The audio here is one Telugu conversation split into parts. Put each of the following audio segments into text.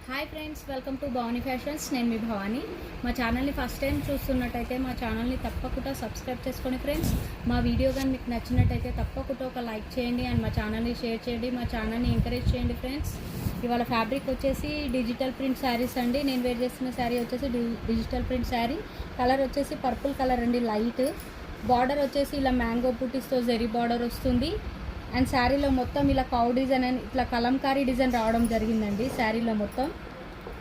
Hi friends, welcome to Bhavani fashions. నేను మీ భవానీ. మా ఛానల్ని ఫస్ట్ టైం చూస్తున్నట్టయితే మా ఛానల్ని తప్పకుండా సబ్స్క్రైబ్ చేసుకోండి ఫ్రెండ్స్. మా వీడియో కానీ మీకు నచ్చినట్టయితే తప్పకుండా ఒక లైక్ చేయండి అండ్ మా ఛానల్ని షేర్ చేయండి. మా ఛానల్ని ఎంకరేజ్ చేయండి ఫ్రెండ్స్. ఇవాళ ఫ్యాబ్రిక్ వచ్చేసి డిజిటల్ ప్రింట్ శారీస్ అండి. నేను వేర్ చేస్తున్న శారీ వచ్చేసి డిజిటల్ ప్రింట్ శారీ. కలర్ వచ్చేసి పర్పుల్ కలర్ అండి, లైట్. బార్డర్ వచ్చేసి ఇలా మ్యాంగో బూటీస్తో జెరీ బార్డర్ వస్తుంది. అండ్ శారీలో మొత్తం ఇలా కౌ డిజైన్ అని ఇట్లా కలంకారీ డిజైన్ రావడం జరిగిందండి. శారీలో మొత్తం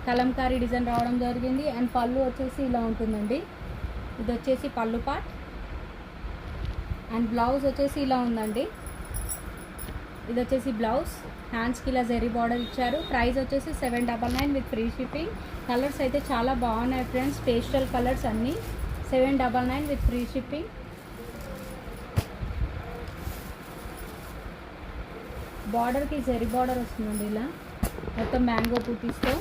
కలంకారీ డిజైన్ రావడం జరిగింది. అండ్ పళ్ళు వచ్చేసి ఇలా ఉంటుందండి. ఇది వచ్చేసి పళ్ళు పార్ట్. అండ్ బ్లౌజ్ వచ్చేసి ఇలా ఉందండి. ఇది వచ్చేసి బ్లౌజ్. హ్యాండ్స్కి ఇలా జెరీ బార్డర్ ఇచ్చారు. ప్రైస్ వచ్చేసి 799 విత్ ఫ్రీ షిప్పింగ్. కలర్స్ అయితే చాలా బాగున్నాయి ఫ్రెండ్స్, పేస్టల్ కలర్స్ అన్నీ. 799 విత్ ఫ్రీ షిప్పింగ్. బార్డర్కి జెరీ బార్డర్ వస్తుందండి ఇలా మొత్తం మ్యాంగో బూటీస్తో.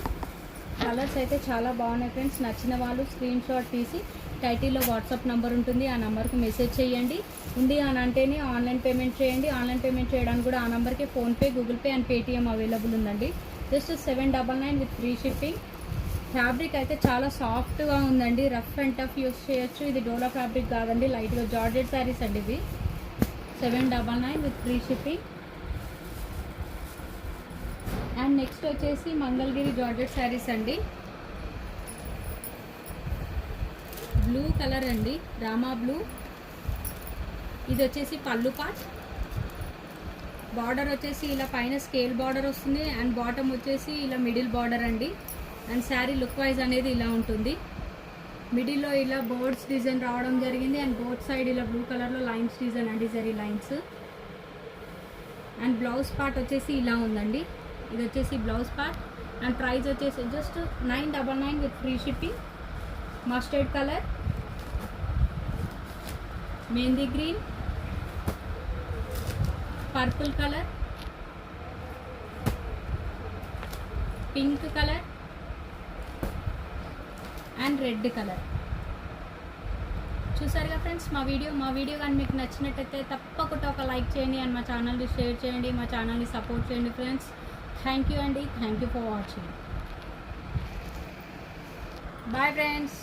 కలర్స్ అయితే చాలా బాగున్నాయి ఫ్రెండ్స్. నచ్చిన వాళ్ళు స్క్రీన్ షాట్ తీసి టైటిల్లో వాట్సాప్ నెంబర్ ఉంటుంది, ఆ నెంబర్కి మెసేజ్ చేయండి. ఉంది అని అంటేనే ఆన్లైన్ పేమెంట్ చేయండి. ఆన్లైన్ పేమెంట్ చేయడానికి కూడా ఆ నెంబర్కి PhonePe, Google Pay and Paytm available ఉందండి. Just 799 with free shipping. Fabric అయితే చాలా సాఫ్ట్గా ఉందండి. రఫ్ అండ్ టఫ్ యూస్ చేయొచ్చు. ఇది డోలా ఫ్యాబ్రిక్ కాదండి, లైట్గా జార్జెట్ శారీస్ అండి ఇవి. 799 with free shipping. And next వచ్చేసి మంగళగిరి జార్జెట్ శారీస్ అండి. బ్లూ కలర్ అండి, రామా బ్లూ. ఇది వచ్చేసి పళ్ళు పార్ట్. బార్డర్ వచ్చేసి ఇలా పైన స్కేల్ బార్డర్ వస్తుంది అండ్ బాటమ్ వచ్చేసి ఇలా మిడిల్ బార్డర్ అండి. అండ్ శారీ లుక్ వైజ్ అనేది ఇలా ఉంటుంది. మిడిల్లో ఇలా బోర్డ్స్ డిజైన్ రావడం జరిగింది. అండ్ బోర్డ్ సైడ్ ఇలా బ్లూ కలర్లో లైన్స్ డిజైన్ అండి, zari lines. And blouse part వచ్చేసి ఇలా ఉందండి. ఇది వచ్చేసి బ్లౌజ్ పార్ట్. అండ్ ప్రైస్ వచ్చేసి just 999 with free shipping. Mustard colour, mehndi green, purple colour, pink colour and red colour. చూసారుగా ఫ్రెండ్స్ మా వీడియో కానీ మీకు నచ్చినట్టయితే తప్పకుండా ఒక లైక్ చేయండి అండ్ మా ఛానల్ని షేర్ చేయండి. మా ఛానల్ని సపోర్ట్ చేయండి ఫ్రెండ్స్. థ్యాంక్ యూ అండి. Thank you for watching. Bye friends.